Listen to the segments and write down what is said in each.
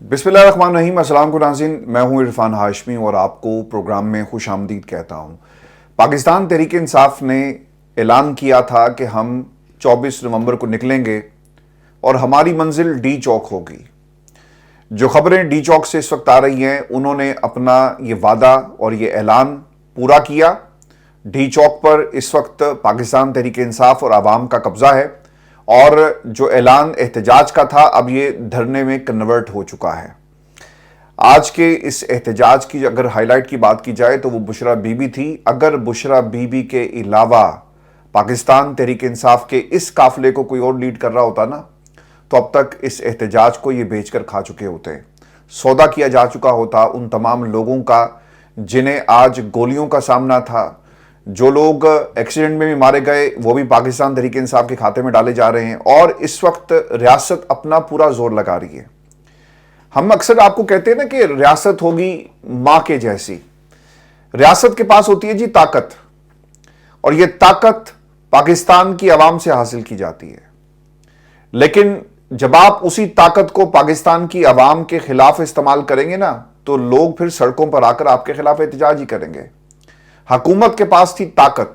बिस्मिल्लाहिर्रहमानिर्रहीम। अस्सलाम को नाज़रीन, मैं हूं इरफान हाशमी और आपको प्रोग्राम में खुश आमदीद कहता हूं। पाकिस्तान तहरीक इंसाफ ने ऐलान किया था कि हम 24 नवंबर को निकलेंगे और हमारी मंजिल डी चौक होगी। जो खबरें डी चौक से इस वक्त आ रही हैं, उन्होंने अपना ये वादा और ये ऐलान पूरा किया। डी चौक पर इस वक्त पाकिस्तान तहरीक इंसाफ और आवाम का कब्जा है और जो ऐलान एहतजाज का था अब ये धरने में कन्वर्ट हो चुका है। आज के इस एहतजाज की अगर हाईलाइट की बात की जाए तो वो बुशरा बीबी थी। अगर बुशरा बीबी के अलावा पाकिस्तान तहरीक इंसाफ के इस काफिले को कोई और लीड कर रहा होता ना, तो अब तक इस एहतजाज को ये बेचकर खा चुके होते। सौदा किया जा चुका होता उन तमाम लोगों का जिन्हें आज गोलियों का सामना था। जो लोग एक्सीडेंट में भी मारे गए वो भी पाकिस्तान तहरीक इंसाफ के खाते में डाले जा रहे हैं और इस वक्त रियासत अपना पूरा जोर लगा रही है। हम अक्सर आपको कहते हैं ना कि रियासत होगी मां के जैसी। रियासत के पास होती है जी ताकत, और ये ताकत पाकिस्तान की आवाम से हासिल की जाती है। लेकिन जब आप उसी ताकत को पाकिस्तान की आवाम के खिलाफ इस्तेमाल करेंगे ना, तो लोग फिर सड़कों पर आकर आपके खिलाफ एहतजाज ही करेंगे। हुकूमत के पास थी ताकत,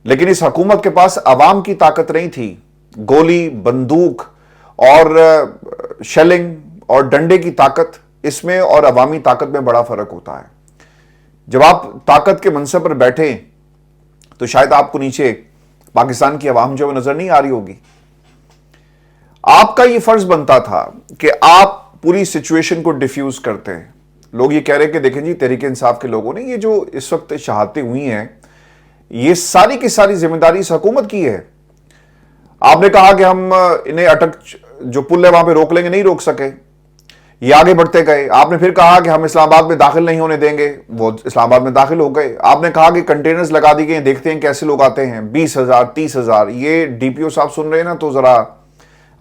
लेकिन इस हुकूमत के पास अवाम की ताकत नहीं थी। गोली, बंदूक और शेलिंग और डंडे की ताकत, इसमें और अवामी ताकत में बड़ा फर्क होता है। जब आप ताकत के मनसब पर बैठे तो शायद आपको नीचे पाकिस्तान की अवाम जो नजर नहीं आ रही होगी। आपका यह फर्ज बनता था कि आप पूरी सिचुएशन को डिफ्यूज करते हैं। लोग ये कह रहे हैं कि देखें जी, तहरीक इंसाफ के लोगों ने ये जो इस वक्त शहादतें हुई हैं, ये सारी की सारी जिम्मेदारी इस हुकूमत की है। आपने कहा कि हम इन्हें अटक जो पुल है वहां पे रोक लेंगे, नहीं रोक सके, ये आगे बढ़ते गए। आपने फिर कहा कि हम इस्लामाबाद में दाखिल नहीं होने देंगे, वो इस्लामाबाद में दाखिल हो गए। आपने कहा कि कंटेनर्स लगा दिए गए, देखते हैं कैसे लोग आते हैं, 20,000 30,000। ये डीपीओ साहब सुन रहे हैं ना, तो जरा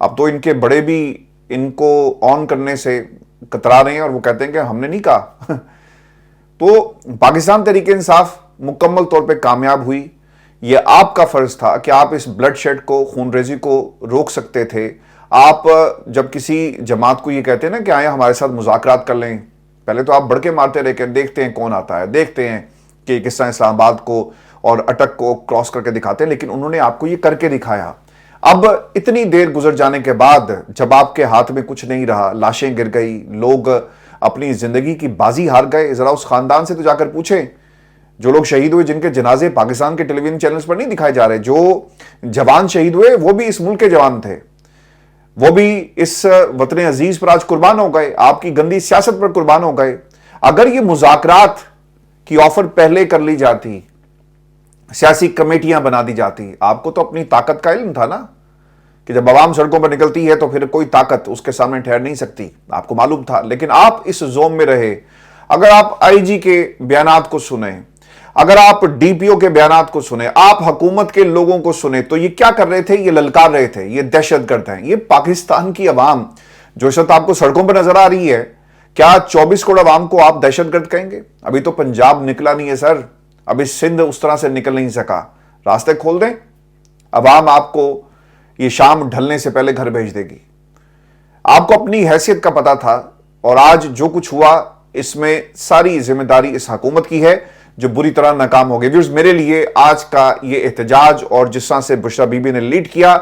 अब तो इनके बड़े भी इनको ऑन करने से कतरा रहे हैं और वो कहते हैं कि हमने नहीं कहा। तो पाकिस्तान तहरीक इंसाफ मुकम्मल तौर पे कामयाब हुई। ये आपका फर्ज था कि आप इस ब्लड शेड को, खूनरेजी को रोक सकते थे। आप जब किसी जमात को ये कहते हैं ना कि आए हमारे साथ मुज़ाकरात कर लें, पहले तो आप बढ़ के मारते रहे कि देखते हैं कौन आता है, देखते हैं कि किस तरह इस्लामाबाद को और अटक को क्रॉस करके दिखाते हैं। लेकिन उन्होंने आपको ये करके दिखाया। अब इतनी देर गुजर जाने के बाद जब आपके हाथ में कुछ नहीं रहा, लाशें गिर गई, लोग अपनी जिंदगी की बाजी हार गए, जरा उस खानदान से तो जाकर पूछें जो लोग शहीद हुए, जिनके जनाजे पाकिस्तान के टेलीविजन चैनल्स पर नहीं दिखाए जा रहे। जो जवान शहीद हुए वो भी इस मुल्क के जवान थे, वो भी इस वतन अजीज पर आज कुर्बान हो गए, आपकी गंदी सियासत पर कुर्बान हो गए। अगर ये मुज़ाकरात की ऑफर पहले कर ली जाती, सियासी कमेटियां बना दी जाती, आपको तो अपनी ताकत का इल्म था ना कि जब आवाम सड़कों पर निकलती है तो फिर कोई ताकत उसके सामने ठहर नहीं सकती, आपको मालूम था। लेकिन आप इस जोम में रहे। अगर आप आईजी के बयानात को सुने, अगर आप डीपीओ के बयानात को सुने, आप हुकूमत के लोगों को सुने, तो ये क्या कर रहे थे? ये ललकार रहे थे, ये दहशतगर्द हैं। ये पाकिस्तान की अवाम जो इस वक्त आपको सड़कों पर नजर आ रही है, क्या 24 करोड़ अवाम को आप दहशतगर्द कहेंगे? अभी तो पंजाब निकला नहीं है सर, अभी सिंध उस तरह से निकल नहीं सका। रास्ते खोल दें, अवाम आपको ये शाम ढलने से पहले घर भेज देगी। आपको अपनी हैसियत का पता था और आज जो कुछ हुआ इसमें सारी जिम्मेदारी इस हुकूमत की है जो बुरी तरह नाकाम हो गई। व्यूअर्स, मेरे लिए आज का ये एहतजाज और जिस तरह से बुशरा बीबी ने लीड किया,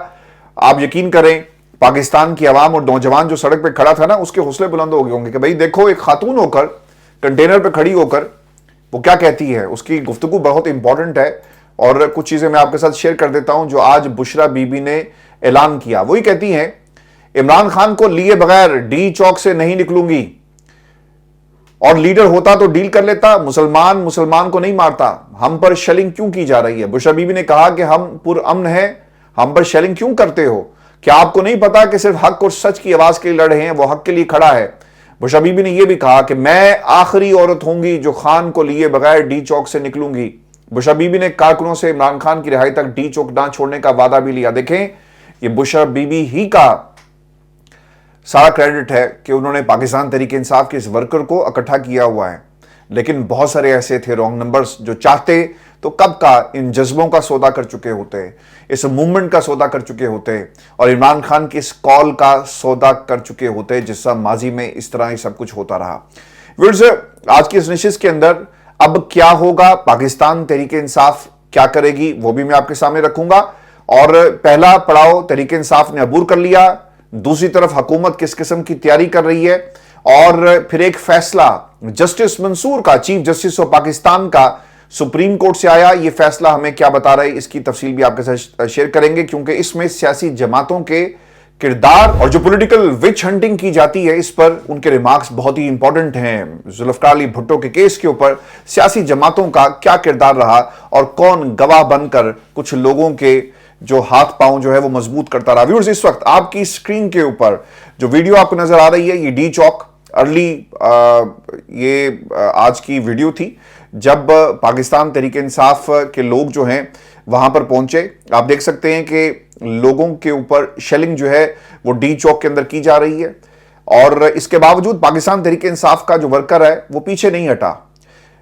आप यकीन करें पाकिस्तान की आवाम और नौजवान जो सड़क पर खड़ा था ना, उसके हौसले बुलंद हो गए होंगे कि भाई देखो, एक खातून होकर कंटेनर पर खड़ी होकर वो क्या कहती है। उसकी गुफ्तगू बहुत इंपॉर्टेंट है और कुछ चीजें मैं आपके साथ शेयर कर देता हूं जो आज बुशरा बीबी ने ऐलान किया। वही कहती हैं, इमरान खान को लिए बगैर डी चौक से नहीं निकलूंगी, और लीडर होता तो डील कर लेता। मुसलमान मुसलमान को नहीं मारता, हम पर शेलिंग क्यों की जा रही है? बुशरा बीबी ने कहा कि हम पुरअमन हैं, हम पर शेलिंग क्यों करते हो? क्या आपको नहीं पता कि सिर्फ हक और सच की आवाज के लिए लड़ रहे हैं? वो हक के लिए खड़ा है। बुशरा बीबी ने यह भी कहा कि मैं आखिरी औरत होंगी जो खान को लिए बगैर डी चौक से निकलूंगी। बुशरा बीबी ने कारकुनों से इमरान खान की रिहाई तक डी चौक ना छोड़ने का वादा भी लिया। देखें, ये बुशरा बीबी ही का सारा क्रेडिट है कि उन्होंने पाकिस्तान तहरीक इंसाफ के इस वर्कर को इकट्ठा किया हुआ है। लेकिन बहुत सारे ऐसे थे रॉन्ग नंबर्स जो चाहते तो कब का इन जज्बों का सौदा कर चुके होते, इस मूवमेंट का सौदा कर चुके होते और इमरान खान की इस कॉल का सौदा कर चुके होते, जिससे माजी में इस तरह ही सब कुछ होता रहा। व्यूअर्स, आज की इस नशिश के अंदर अब क्या होगा, पाकिस्तान तहरीक इंसाफ क्या करेगी, वो भी मैं आपके सामने रखूंगा। और पहला पड़ाव तहरीक इंसाफ ने अबूर कर लिया, दूसरी तरफ हुकूमत किस किस्म की तैयारी कर रही है, और फिर एक फैसला जस्टिस मंसूर का, चीफ जस्टिस ऑफ पाकिस्तान का, सुप्रीम कोर्ट से आया। यह फैसला हमें क्या बता रहा है, इसकी तफसील भी आपके साथ शेयर करेंगे, क्योंकि इसमें सियासी जमातों के किरदार और जो पॉलिटिकल विच हंटिंग की जाती है, इस पर उनके रिमार्क्स बहुत ही इंपॉर्टेंट हैं। जुल्फकार अली भुट्टो के केस के ऊपर सियासी जमातों का क्या किरदार रहा और कौन गवाह बनकर कुछ लोगों के जो हाथ पांव जो है वो मजबूत करता रहा। व्यूअर्स, इस वक्त आपकी स्क्रीन के ऊपर जो वीडियो आपको नजर आ रही है, ये डी चौक अर्ली ये आज की वीडियो थी जब पाकिस्तान तहरीक इंसाफ के लोग जो हैं वहां पर पहुंचे। आप देख सकते हैं कि लोगों के ऊपर शेलिंग जो है वो डी चौक के अंदर की जा रही है, और इसके बावजूद पाकिस्तान तहरीक इंसाफ का जो वर्कर है वो पीछे नहीं हटा।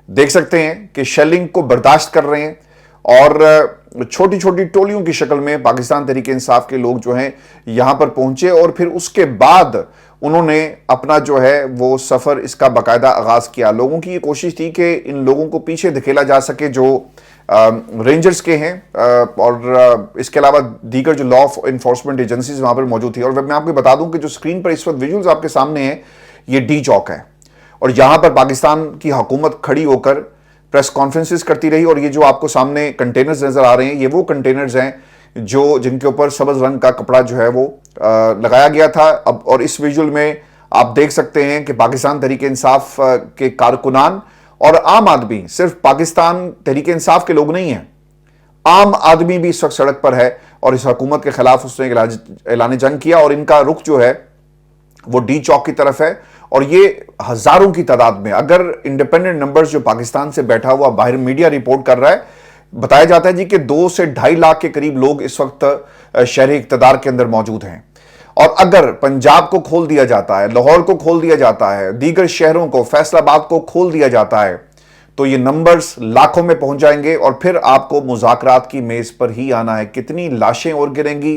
देख सकते हैं कि शेलिंग को बर्दाश्त कर रहे हैं, और छोटी छोटी टोलियों की शक्ल में पाकिस्तान तहरीक इंसाफ के लोग जो हैं यहां पर पहुंचे, और फिर उसके बाद उन्होंने अपना जो है वो सफर इसका बाकायदा आगाज किया। लोगों की ये कोशिश थी कि इन लोगों को पीछे धकेला जा सके जो रेंजर्स के हैं, और इसके अलावा दीगर जो लॉ इन्फोर्समेंट एजेंसीज वहां पर मौजूद थी। और मैं आपको बता दूं कि जो स्क्रीन पर इस वक्त विजुअल्स आपके सामने हैं, ये डी चौक है, और यहां पर पाकिस्तान की हुकूमत खड़ी होकर प्रेस कॉन्फ्रेंसेस करती रही। और ये जो आपको सामने कंटेनर्स नजर आ रहे हैं, ये वो कंटेनर्स हैं जो जिनके ऊपर सब्ज रंग का कपड़ा जो है वो लगाया गया था। अब और इस विजुअल में आप देख सकते हैं कि पाकिस्तान तहरीक इंसाफ के कारकुनान और आम आदमी, सिर्फ पाकिस्तान तहरीक इंसाफ के लोग नहीं हैं, आम आदमी भी इस वक्त सड़क पर है, और इस हुकूमत के खिलाफ उसने ऐलान जंग किया, और इनका रुख जो है वो डी चौक की तरफ है। और ये हजारों की तादाद में, अगर इंडिपेंडेंट नंबर्स जो पाकिस्तान से बैठा हुआ बाहर मीडिया रिपोर्ट कर रहा है, बताया जाता है जी कि 2 से 2.5 लाख के करीब लोग इस वक्त शहर इक़्तिदार के अंदर मौजूद हैं। और अगर पंजाब को खोल दिया जाता है, लाहौर को खोल दिया जाता है, दीगर शहरों को, फैसलाबाद को खोल दिया जाता है, तो ये नंबर्स लाखों में पहुंच जाएंगे, और फिर आपको मुज़ाकरात की मेज पर ही आना है। कितनी लाशें और गिरेंगी,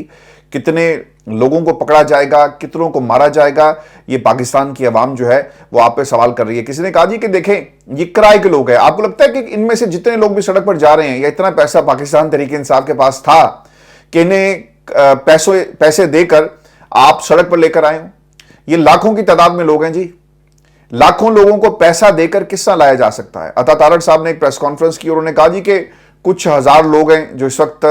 कितने लोगों को पकड़ा जाएगा, कितनों को मारा जाएगा, ये पाकिस्तान की आवाम जो है वो आप पे सवाल कर रही है। किसी ने कहा जी कि देखें ये किराए के लोग हैं, आपको लगता है कि इनमें से जितने लोग भी सड़क पर जा रहे हैं, या इतना पैसा पाकिस्तान तहरीक इंसाफ के पास था कि इन्हें पैसे देकर आप सड़क पर लेकर आए हो? ये लाखों की तादाद में लोग हैं जी, लाखों लोगों को पैसा देकर किस्सा लाया जा सकता है। अता तारड़ साहब ने एक प्रेस कॉन्फ्रेंस की और उन्होंने कहा जी कि कुछ हजार लोग हैं जो इस वक्त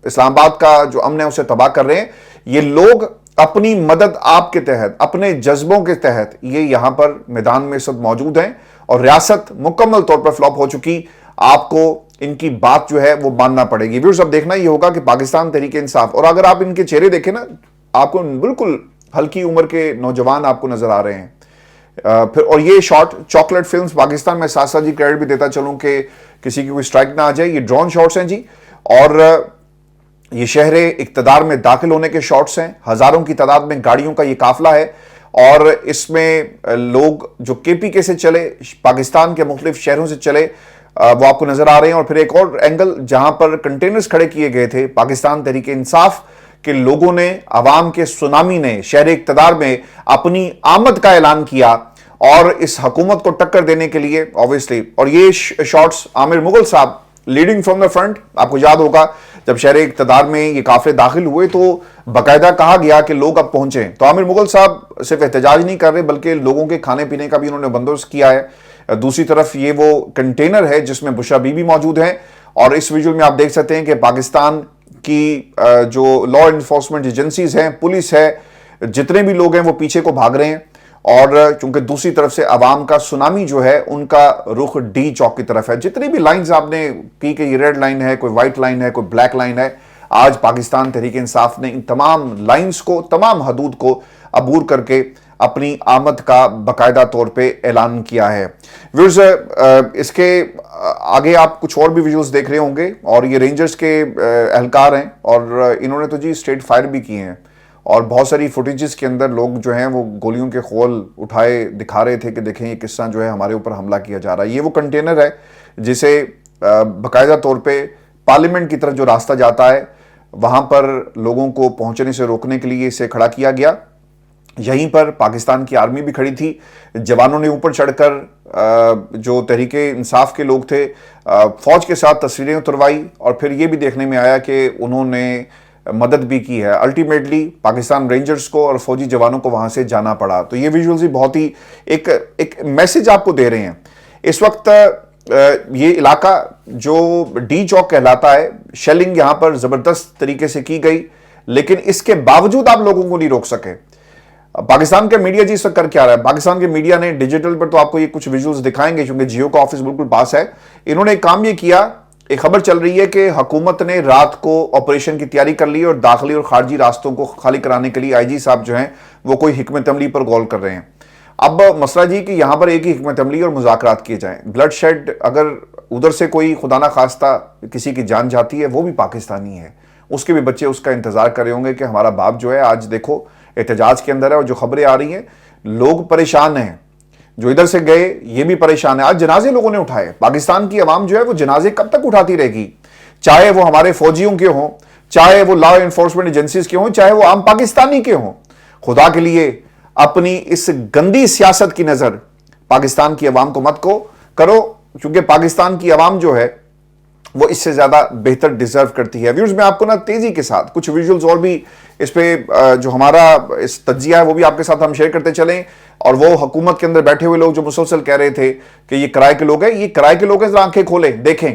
इस्लामाबाद का जो अमन है उसे तबाह कर रहे हैं। ये लोग अपनी मदद आपके तहत, अपने जज्बों के तहत ये यहां पर मैदान में सब मौजूद हैं, और रियासत मुकम्मल तौर पर फ्लॉप हो चुकी। आपको इनकी बात जो है वो मानना पड़ेगी। व्यूअर्स, अब देखना ये होगा कि पाकिस्तान तहरीक इंसाफ, और अगर आप इनके चेहरे देखें ना, आपको बिल्कुल हल्की उम्र के नौजवान आपको नजर आ रहे हैं। फिर और ये शॉट चॉकलेट फिल्म्स पाकिस्तान में, साथ साथ जी क्रेडिट भी देता चलूं कि किसी की कोई स्ट्राइक ना आ जाए, ये ड्रोन शॉट्स हैं जी, और ये शहरे इक़्तिदार में दाखिल होने के शॉट्स हैं। हजारों की तादाद में गाड़ियों का ये काफिला है, और इसमें लोग जो केपीके से चले, पाकिस्तान के मुख्तलिफ शहरों से चले, वो आपको नजर आ रहे हैं। और फिर एक और एंगल जहां पर कंटेनर्स खड़े किए गए थे, पाकिस्तान तहरीक इंसाफ के लोगों ने, अवाम के सुनामी ने शहर इक़्तिदार में अपनी आमद का ऐलान किया, और इस हुकूमत को टक्कर देने के लिए ऑब्वियसली। और ये शॉट्स आमिर मुगल साहब लीडिंग फ्रॉम द फ्रंट, आपको याद होगा जब शहर इक़्तिदार में ये काफिले दाखिल हुए तो बाकायदा कहा गया कि लोग अब पहुंचे। तो आमिर मुगल साहब सिर्फ एहतजाज नहीं कर रहे, बल्कि लोगों के खाने पीने का भी उन्होंने बंदोबस्त किया है। दूसरी तरफ ये वो कंटेनर है जिसमें बुशरा बीबी मौजूद है, और इस विजुअल में आप देख सकते हैं कि पाकिस्तान की जो लॉ इन्फोर्समेंट एजेंसीज हैं, पुलिस है, जितने भी लोग हैं वो पीछे को भाग रहे हैं। और चूंकि दूसरी तरफ से अवाम का सुनामी जो है उनका रुख डी चौक की तरफ है। जितनी भी लाइंस आपने की कि ये रेड लाइन है, कोई व्हाइट लाइन है, कोई ब्लैक लाइन है, आज पाकिस्तान तहरीक इंसाफ ने इन तमाम लाइंस को, तमाम हदूद को अबूर करके अपनी आमद का बाकायदा तौर पे ऐलान किया है। व्यूअर्स, इसके आगे आप कुछ और भी विजुअल्स देख रहे होंगे, और ये रेंजर्स के एहलकार हैं, और इन्होंने तो जी स्ट्रेट फायर भी किए हैं, اور بہت ساری فوٹیجز کے اندر لوگ جو ہیں وہ گولیوں کے خول اٹھائے دکھا رہے تھے کہ دیکھیں یہ کس طرح جو ہے ہمارے اوپر حملہ کیا جا رہا ہے. یہ وہ کنٹینر ہے جسے باقاعدہ طور پہ پارلیمنٹ کی طرف جو راستہ جاتا ہے وہاں پر لوگوں کو پہنچنے سے روکنے کے لیے اسے کھڑا کیا گیا. یہیں پر پاکستان کی آرمی بھی کھڑی تھی. جوانوں نے اوپر چڑھ کر جو تحریک انصاف کے لوگ تھے فوج کے ساتھ تصویریں اتروائی اور پھر یہ بھی دیکھنے میں آیا کہ انہوں نے مدد بھی کی ہے. الٹیمیٹلی پاکستان رینجرز کو اور فوجی جوانوں کو وہاں سے جانا پڑا. تو یہ ویژولز ہی بہت ہی ایک میسج آپ کو دے رہے ہیں. اس وقت یہ علاقہ جو ڈی چوک کہلاتا ہے، شیلنگ یہاں پر زبردست طریقے سے کی گئی، لیکن اس کے باوجود آپ لوگوں کو نہیں روک سکے. پاکستان کا میڈیا جی اس وقت کر کیا رہا ہے؟ پاکستان کے میڈیا نے ڈیجیٹل پر تو آپ کو یہ کچھ ویژولز دکھائیں گے کیونکہ جیو کا آفس بالکل پاس ہے. انہوں نے ایک کام یہ کیا، ایک خبر چل رہی ہے کہ حکومت نے رات کو آپریشن کی تیاری کر لی اور داخلی اور خارجی راستوں کو خالی کرانے کے لیے آئی جی صاحب جو ہیں وہ کوئی حکمت عملی پر غور کر رہے ہیں. اب مسئلہ جی کہ یہاں پر ایک ہی حکمت عملی اور مذاکرات کیے جائیں. بلڈ شیڈ اگر ادھر سے کوئی خدا نہ خواستہ کسی کی جان جاتی ہے وہ بھی پاکستانی ہے، اس کے بھی بچے اس کا انتظار کر رہے ہوں گے کہ ہمارا باپ جو ہے آج دیکھو احتجاج کے اندر ہے. اور جو خبریں آ رہی ہیں لوگ پریشان ہیں، جو ادھر سے گئے یہ بھی پریشان ہیں. آج جنازے لوگوں نے اٹھائے. پاکستان کی عوام جو ہے وہ جنازے کب تک اٹھاتی رہے گی؟ چاہے وہ ہمارے فوجیوں کے ہوں، چاہے وہ لا انفورسمنٹ ایجنسیز کے ہوں، چاہے وہ عام پاکستانی کے ہوں. خدا کے لیے اپنی اس گندی سیاست کی نظر پاکستان کی عوام کو مت کرو، کیونکہ پاکستان کی عوام جو ہے وہ اس سے زیادہ بہتر ڈیزرو کرتی ہے. ویورز میں آپ کو نا تیزی کے ساتھ کچھ ویژولز اور بھی اس پہ جو ہمارا اس تجزیہ ہے وہ بھی آپ کے ساتھ ہم شیئر کرتے چلیں. اور وہ حکومت کے اندر بیٹھے ہوئے لوگ جو مسلسل کہہ رہے تھے کہ یہ کرائے کے لوگ ہیں، یہ کرائے کے لوگ ہیں، ذرا آنکھیں کھولیں دیکھیں.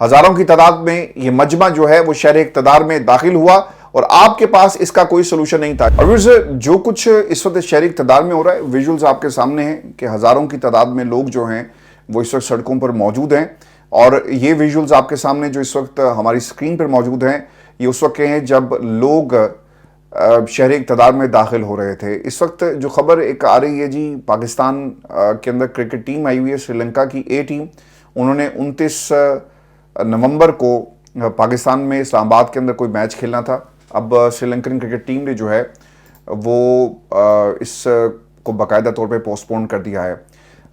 ہزاروں کی تعداد میں یہ مجمع جو ہے وہ شہر اقتدار میں داخل ہوا اور آپ کے پاس اس کا کوئی سلوشن نہیں تھا. اور جو کچھ اس وقت شہر اقتدار میں ہو رہا ہے ویژولز آپ کے سامنے ہیں کہ ہزاروں کی تعداد میں لوگ جو ہیں وہ اس وقت سڑکوں پر موجود ہیں. اور یہ ویژولز آپ کے سامنے جو اس وقت ہماری سکرین پر موجود ہیں یہ اس وقت کے ہیں جب لوگ شہر اقتدار میں داخل ہو رہے تھے. اس وقت جو خبر ایک آ رہی ہے جی، پاکستان کے اندر کرکٹ ٹیم آئی ہوئی ہے، سری لنکا کی اے ٹیم. انہوں نے 29 نومبر کو پاکستان میں اسلام آباد کے اندر کوئی میچ کھیلنا تھا. اب سری لنکن کرکٹ ٹیم نے جو ہے وہ اس کو باقاعدہ طور پہ پوسٹ پون کر دیا ہے.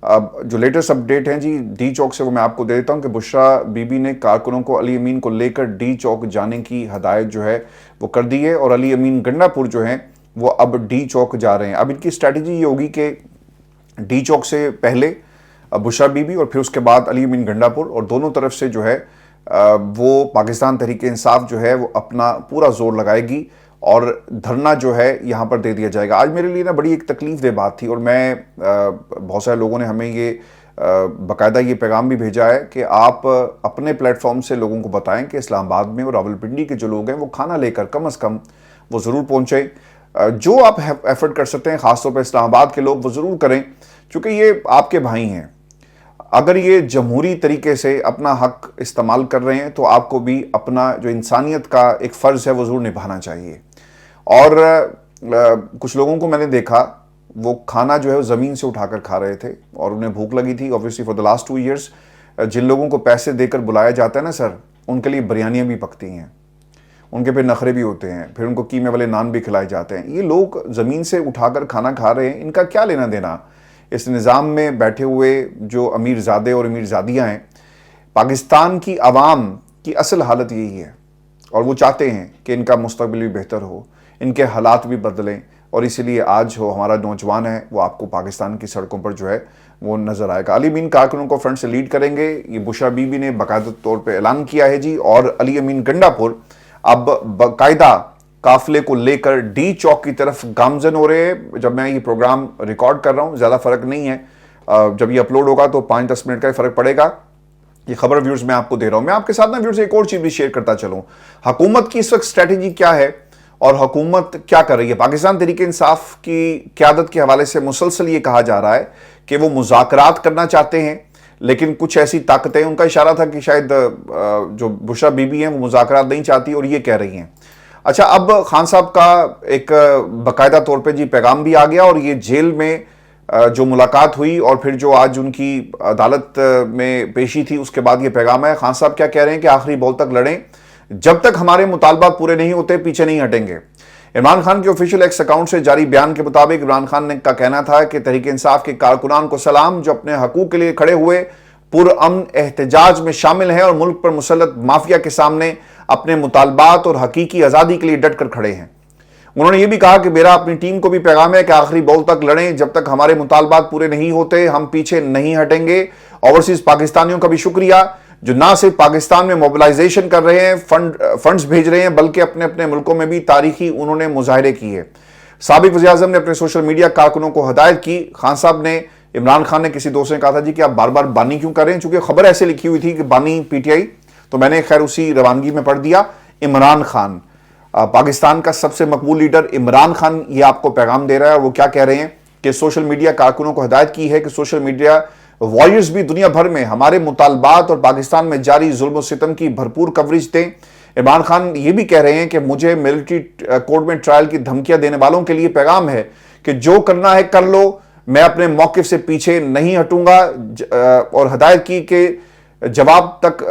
اب جو لیٹسٹ اپڈیٹ ہیں جی ڈی چوک سے وہ میں آپ کو دے دیتا ہوں کہ بشرا بی بی نے کارکنوں کو علی امین کو لے کر ڈی چوک جانے کی ہدایت جو ہے وہ کر دی ہے اور علی امین گنڈا پور جو ہیں وہ اب ڈی چوک جا رہے ہیں. اب ان کی اسٹریٹجی یہ ہوگی کہ ڈی چوک سے پہلے بشرا بی بی اور پھر اس کے بعد علی امین گنڈا پور، اور دونوں طرف سے جو ہے وہ پاکستان تحریک انصاف جو ہے وہ اپنا پورا زور لگائے گی اور دھرنا جو ہے یہاں پر دے دیا جائے گا. آج میرے لیے نا بڑی ایک تکلیف دہ بات تھی اور میں بہت سارے لوگوں نے ہمیں یہ باقاعدہ یہ پیغام بھی بھیجا ہے کہ آپ اپنے پلیٹ فارم سے لوگوں کو بتائیں کہ اسلام آباد میں اور راولپنڈی کے جو لوگ ہیں وہ کھانا لے کر کم از کم وہ ضرور پہنچیں. جو آپ ایفرٹ کر سکتے ہیں خاص طور پہ اسلام آباد کے لوگ وہ ضرور کریں چونکہ یہ آپ کے بھائی ہیں. اگر یہ جمہوری طریقے سے اپنا حق استعمال کر رہے ہیں تو آپ کو بھی اپنا جو انسانیت کا ایک فرض ہے وہ ضرور نبھانا چاہیے. اور کچھ لوگوں کو میں نے دیکھا وہ کھانا جو ہے وہ زمین سے اٹھا کر کھا رہے تھے اور انہیں بھوک لگی تھی. Obviously for the last 2 years جن لوگوں کو پیسے دے کر بلایا جاتا ہے نا سر، ان کے لیے بریانیاں بھی پکتی ہیں، ان کے پھر نخرے بھی ہوتے ہیں، پھر ان کو قیمے والے نان بھی کھلائے جاتے ہیں. یہ لوگ زمین سے اٹھا کر کھانا کھا رہے ہیں، ان کا کیا لینا دینا اس نظام میں بیٹھے ہوئے جو امیر زادے اور امیر زادیاں ہیں. پاکستان کی عوام کی اصل حالت یہی ہے اور وہ چاہتے ہیں کہ ان کا مستقبل بھی بہتر ہو، ان کے حالات بھی بدلیں. اور اسی لیے آج جو ہمارا نوجوان ہے وہ آپ کو پاکستان کی سڑکوں پر جو ہے وہ نظر آئے گا. علی امین کارکنوں کو فرنٹ سے لیڈ کریں گے. یہ بشرا بی بی نے باقاعدہ طور پہ اعلان کیا ہے جی. اور علی امین گنڈا پور اب باقاعدہ قافلے کو لے کر ڈی چوک کی طرف گامزن ہو رہے ہیں. جب میں یہ پروگرام ریکارڈ کر رہا ہوں زیادہ فرق نہیں ہے، جب یہ اپلوڈ ہوگا تو 5-10 منٹ کا ہی فرق پڑے گا. یہ خبر ویورز میں آپ کو دے رہا ہوں. میں آپ کے ساتھ نا ویورز ایک اور چیز بھی شیئر کرتا چلوں. حکومت کی اس وقت اسٹریٹجی کیا ہے اور حکومت کیا کر رہی ہے؟ پاکستان تحریک انصاف کی قیادت کے حوالے سے مسلسل یہ کہا جا رہا ہے کہ وہ مذاکرات کرنا چاہتے ہیں، لیکن کچھ ایسی طاقتیں، ان کا اشارہ تھا کہ شاید جو بشرا بی بی ہیں وہ مذاکرات نہیں چاہتی اور یہ کہہ رہی ہیں. اچھا، اب خان صاحب کا ایک باقاعدہ طور پہ جی پیغام بھی آ گیا اور یہ جیل میں جو ملاقات ہوئی اور پھر جو آج ان کی عدالت میں پیشی تھی اس کے بعد یہ پیغام ہے. خان صاحب کیا کہہ رہے ہیں کہ آخری بول تک لڑیں، جب تک ہمارے مطالبات پورے نہیں ہوتے پیچھے نہیں ہٹیں گے. عمران خان کے آفیشیل ایکس اکاؤنٹ سے جاری بیان کے مطابق عمران خان کا کہنا تھا کہ تحریک انصاف کے کارکنان کو سلام جو اپنے حقوق کے لیے کھڑے ہوئے پرامن احتجاج میں شامل ہیں اور ملک پر مسلط مافیا کے سامنے اپنے مطالبات اور حقیقی آزادی کے لیے ڈٹ کر کھڑے ہیں۔ انہوں نے یہ بھی کہا کہ میرا اپنی ٹیم کو بھی پیغام ہے کہ آخری بول تک لڑیں، جب تک ہمارے مطالبات پورے نہیں ہوتے ہم پیچھے نہیں ہٹیں گے۔ اوورسیز پاکستانیوں کا بھی شکریہ جو نہ صرف پاکستان میں موبلائزیشن کر رہے ہیں، فنڈز بھیج رہے ہیں، بلکہ اپنے اپنے ملکوں میں بھی تاریخی انہوں نے مظاہرے کیے۔ سابق وزیر اعظم نے اپنے سوشل میڈیا کارکنوں کو ہدایت کی۔ خان صاحب نے عمران خان نے کسی دوست نے کہا تھا جی کہ آپ بار بار بانی کیوں کر رہے ہیں، چونکہ خبر ایسے لکھی ہوئی تھی کہ بانی پی ٹی آئی، تو میں نے خیر اسی روانگی میں پڑھ دیا۔ عمران خان پاکستان کا سب سے مقبول لیڈر عمران خان یہ آپ کو پیغام دے رہا ہے، اور وہ کیا کہہ رہے ہیں کہ سوشل میڈیا کارکنوں کو ہدایت کی ہے کہ سوشل میڈیا وارئرز بھی دنیا بھر میں ہمارے مطالبات اور پاکستان میں جاری ظلم و ستم کی بھرپور کوریج دیں۔ عمران خان یہ بھی کہہ رہے ہیں کہ مجھے ملٹری کورٹ میں ٹرائل کی دھمکیاں دینے والوں کے لیے پیغام ہے کہ جو کرنا ہے کر لو، میں اپنے موقف سے پیچھے نہیں ہٹوں گا، اور ہدایت کی کہ جواب تک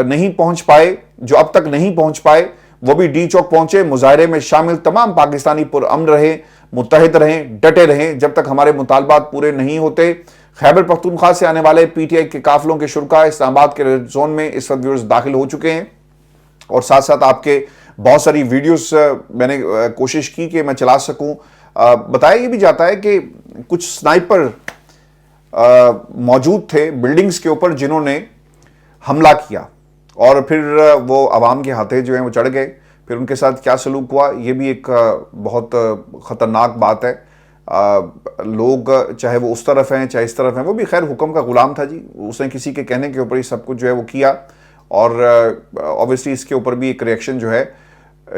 نہیں پہنچ پائے، جو اب تک نہیں پہنچ پائے وہ بھی ڈی چوک پہنچے۔ مظاہرے میں شامل تمام پاکستانی پرامن رہیں، متحد رہیں، ڈٹے رہیں جب تک ہمارے مطالبات پورے نہیں ہوتے۔ خیبر پختونخوا سے آنے والے پی ٹی آئی کے قافلوں کے شرکاء اسلام آباد کے ریڈ زون میں اس وقت ویورز داخل ہو چکے ہیں، اور ساتھ ساتھ آپ کے بہت ساری ویڈیوز میں نے کوشش کی کہ میں چلا سکوں۔ بتایا یہ بھی جاتا ہے کہ کچھ سنائپر موجود تھے بلڈنگز کے اوپر جنہوں نے حملہ کیا، اور پھر وہ عوام کے ہاتھے جو ہیں وہ چڑھ گئے۔ پھر ان کے ساتھ کیا سلوک ہوا یہ بھی ایک بہت خطرناک بات ہے۔ لوگ چاہے وہ اس طرف ہیں چاہے اس طرف ہیں، وہ بھی خیر حکم کا غلام تھا جی، اس نے کسی کے کہنے کے اوپر ہی سب کچھ جو ہے وہ کیا، اور اوبویسلی اس کے اوپر بھی ایک ریئیکشن جو ہے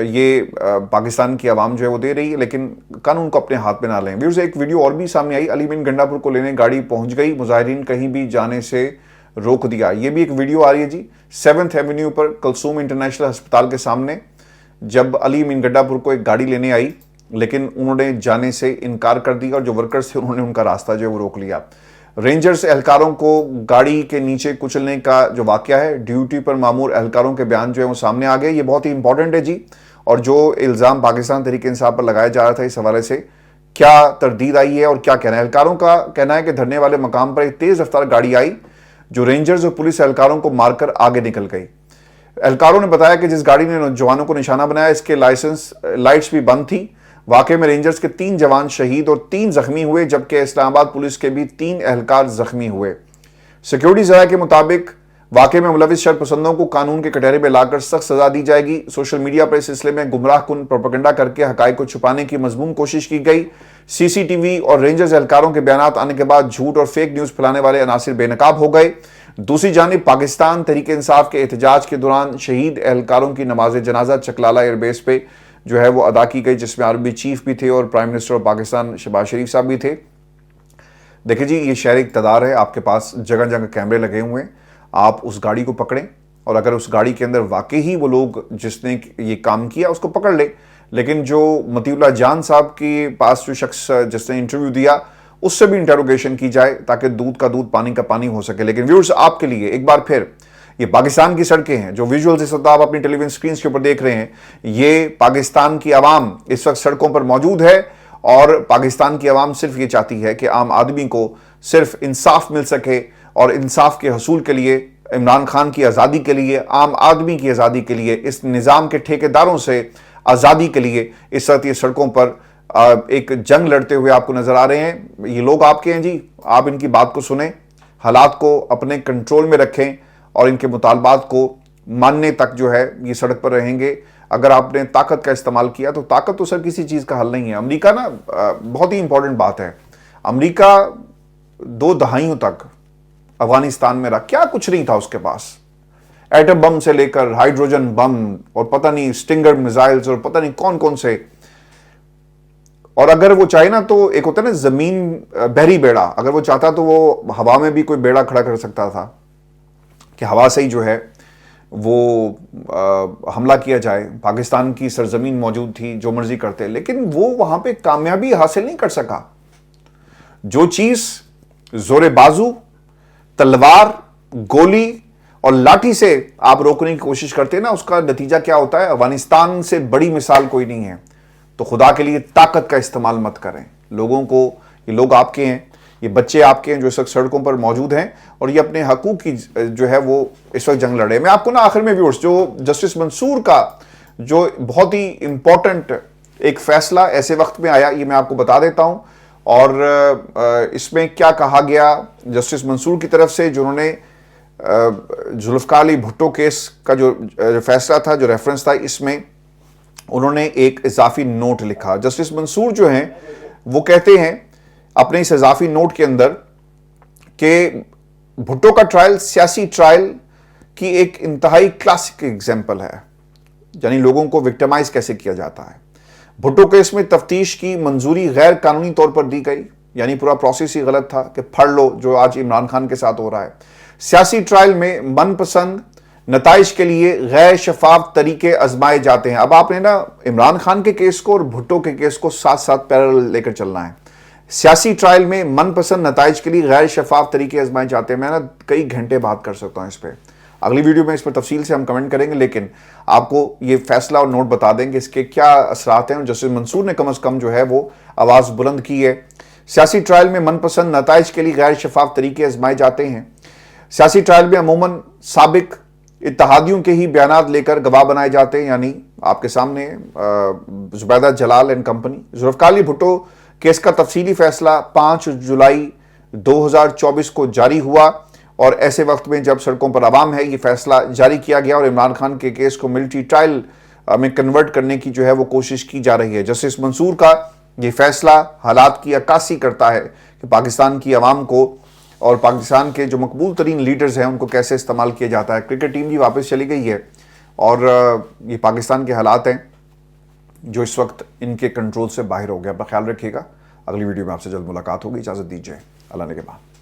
یہ پاکستان کی عوام جو ہے وہ دے رہی ہے، لیکن قانون کو اپنے ہاتھ میں نہ لیں۔ ویورز ایک ویڈیو اور بھی سامنے آئی، علی مین گنڈا پور کو لینے گاڑی پہنچ گئی، مظاہرین کہیں بھی جانے سے روک دیا۔ یہ بھی ایک ویڈیو آ رہی ہے جی 7th ایونیو پر کلثوم انٹرنیشنل ہسپتال کے سامنے، جب علی مین گنڈا پور کو ایک گاڑی لینے آئی لیکن انہوں نے جانے سے انکار کر دیا، اور جو ورکرز تھے انہوں نے ان کا راستہ جو ہے وہ روک لیا۔ رینجرز اہلکاروں کو گاڑی کے نیچے کچلنے کا جو واقعہ ہے، ڈیوٹی پر مامور اہلکاروں کے بیان جو ہے وہ سامنے آ گئے۔ یہ بہت ہی امپورٹنٹ ہے جی، اور جو الزام پاکستان تحریک انصاف پر لگایا جا رہا تھا اس حوالے سے کیا تردید آئی ہے اور کیا کہنا ہے۔ اہلکاروں کا کہنا ہے کہ دھرنے والے مقام پر ایک تیز رفتار گاڑی آئی جو رینجرز اور پولیس اہلکاروں کو مار کر آگے نکل گئی۔ اہلکاروں نے بتایا کہ جس گاڑی نے نوجوانوں کو نشانہ بنایا اس کے لائٹس بھی بند تھی۔ واقعے میں رینجرز کے 3 جوان شہید اور 3 زخمی ہوئے، جبکہ اسلام آباد پولیس کے بھی 3 اہلکار زخمی ہوئے۔ سیکیورٹی ذرائع کے مطابق واقعے میں ملوث شر پسندوں کو قانون کے کٹہرے میں لا کر سخت سزا دی جائے گی۔ سوشل میڈیا پر اس سلسلے میں گمراہ کن پروپیگنڈا کر کے حقائق کو چھپانے کی مذموم کوشش کی گئی۔ سی سی ٹی وی اور رینجرز اہلکاروں کے بیانات آنے کے بعد جھوٹ اور فیک نیوز پھیلانے والے عناصر بے نقاب ہو گئے۔ دوسری جانب پاکستان تحریک انصاف کے احتجاج کے دوران شہید اہلکاروں کی نماز جنازہ چکلالہ ایئر بیس پہ جو ہے وہ ادا کی گئی، جس میں عربی چیف بھی تھے اور prime minister of Pakistan Shahbaz Sharif صاحب بھی تھے۔ دیکھیں جی، یہ شہر اقتدار ہے، آپ کے پاس جگہ جگہ کیمرے لگے ہوئے ہیں، آپ اس گاڑی کو پکڑیں، اور اگر اس گاڑی کے اندر واقعی ہی وہ لوگ جس نے یہ کام کیا اس کو پکڑ لیں۔ لیکن جو مطیع اللہ جان صاحب کے پاس جو شخص جس نے انٹرویو دیا اس سے بھی انٹروگیشن کی جائے تاکہ دودھ کا دودھ پانی کا پانی ہو سکے۔ لیکن ویورز آپ کے لیے ایک بار پھر یہ پاکستان کی سڑکیں ہیں، جو ویژولز اس وقت آپ اپنی ٹیلی ویژن سکرینز کے اوپر دیکھ رہے ہیں، یہ پاکستان کی عوام اس وقت سڑکوں پر موجود ہے، اور پاکستان کی عوام صرف یہ چاہتی ہے کہ عام آدمی کو صرف انصاف مل سکے، اور انصاف کے حصول کے لیے، عمران خان کی آزادی کے لیے، عام آدمی کی آزادی کے لیے، اس نظام کے ٹھیکیداروں سے آزادی کے لیے اس وقت یہ سڑکوں پر ایک جنگ لڑتے ہوئے آپ کو نظر آ رہے ہیں۔ یہ لوگ آپ کے ہیں جی، آپ ان کی بات کو سنیں، حالات کو اپنے کنٹرول میں رکھیں، اور ان کے مطالبات کو ماننے تک جو ہے یہ سڑک پر رہیں گے۔ اگر آپ نے طاقت کا استعمال کیا تو طاقت تو سر کسی چیز کا حل نہیں ہے۔ امریکہ نا بہت ہی امپورٹنٹ بات ہے، امریکہ 2 دہائیوں تک افغانستان میں رہا، کیا کچھ نہیں تھا اس کے پاس، ایٹم بم سے لے کر ہائیڈروجن بم اور پتہ نہیں سٹنگر میزائلز اور پتہ نہیں کون کون سے، اور اگر وہ چاہے نا تو ایک ہوتا ہے نا زمین بحری بیڑا، اگر وہ چاہتا تو وہ ہوا میں بھی کوئی بیڑا کھڑا کر سکتا تھا کہ ہوا سے ہی جو ہے وہ حملہ کیا جائے۔ پاکستان کی سرزمین موجود تھی، جو مرضی کرتے، لیکن وہ وہاں پہ کامیابی حاصل نہیں کر سکا۔ جو چیز زور بازو، تلوار، گولی اور لاٹھی سے آپ روکنے کی کوشش کرتے ہیں نا، اس کا نتیجہ کیا ہوتا ہے؟ افغانستان سے بڑی مثال کوئی نہیں ہے۔ तो खुदा के लिए ताकत का इस्तेमाल मत करें। लोगों को, ये लोग आपके हैं, ये बच्चे आपके हैं जो इस वक्त सड़कों पर मौजूद हैं और ये अपने हकूक की जो है वो इस वक्त जंग लड़े। मैं आपको ना आखिर में व्यूअर्स, जो जस्टिस मंसूर का जो बहुत ही इंपॉर्टेंट एक फैसला ऐसे वक्त में आया, ये मैं आपको बता देता हूं। और इसमें क्या कहा गया जस्टिस मंसूर की तरफ से, जिन्होंने जुल्फ़िकार अली भुट्टो केस का जो फैसला था, जो रेफरेंस था, इसमें उन्होंने एक इजाफी नोट लिखा। जस्टिस मंसूर जो हैं वो कहते हैं अपने इस इजाफी नोट के अंदर कि भुट्टो का ट्रायल सियासी ट्रायल की एक इंतहाई क्लासिक एग्जाम्पल है, यानी लोगों को विक्टिमाइज कैसे किया जाता है। भुट्टो केस में तफ्तीश की मंजूरी गैर कानूनी तौर पर दी गई, यानी पूरा प्रोसेस ही गलत था कि फड़ लो, जो आज इमरान खान के साथ हो रहा है। सियासी ट्रायल में मनपसंद नताइज के लिए गैर शफाफ तरीके आजमाए जाते हैं। अब आपने ना इमरान खान के केस को और भुट्टो के केस को साथ साथ पैरेलल लेकर चलना है। सियासी ट्रायल में मनपसंद नताइज के लिए गैर शफाफ तरीके आजमाए जाते हैं। मैं ना कई घंटे बात कर सकता हूं इस पर, अगली वीडियो में इस पर तफसील से हम कमेंट करेंगे, लेकिन आपको ये फैसला और नोट बता देंगे इसके क्या असरात हैं। जस्टिस मंसूर ने कम अज कम जो है वो आवाज़ बुलंद की है। सियासी ट्रायल में मनपसंद नताइज के लिए गैर शफाफ तरीके आजमाए जाते हैं। सियासी ट्रायल में अमूमन साबिक इत्तहादियों के ही बयानात लेकर गवाह बनाए जाते हैं, यानी आपके सामने Zubaida Jalal and company. Zulfikar Ali Bhutto case का तफसीली फैसला 5 जुलाई 2024 को जारी हुआ और ऐसे वक्त में जब सड़कों पर आवाम है, ये फैसला जारी किया गया और इमरान खान के केस को मिलिट्री ट्रायल में कन्वर्ट करने की जो है वो कोशिश की जा रही है। जस्टिस मंसूर का ये फैसला हालात की अक्कासी करता है कि पाकिस्तान की आवाम को और पाकिस्तान के जो मकबूल तरीन लीडर्स हैं उनको कैसे इस्तेमाल किया जाता है। क्रिकेट टीम भी वापस चली गई है और ये पाकिस्तान के हालात हैं जो इस वक्त इनके कंट्रोल से बाहर हो गया। अपना ख्याल रखिएगा, अगली वीडियो में आपसे जल्द मुलाकात होगी। इजाज़त दीजिए, अल्लाह ने के बाद।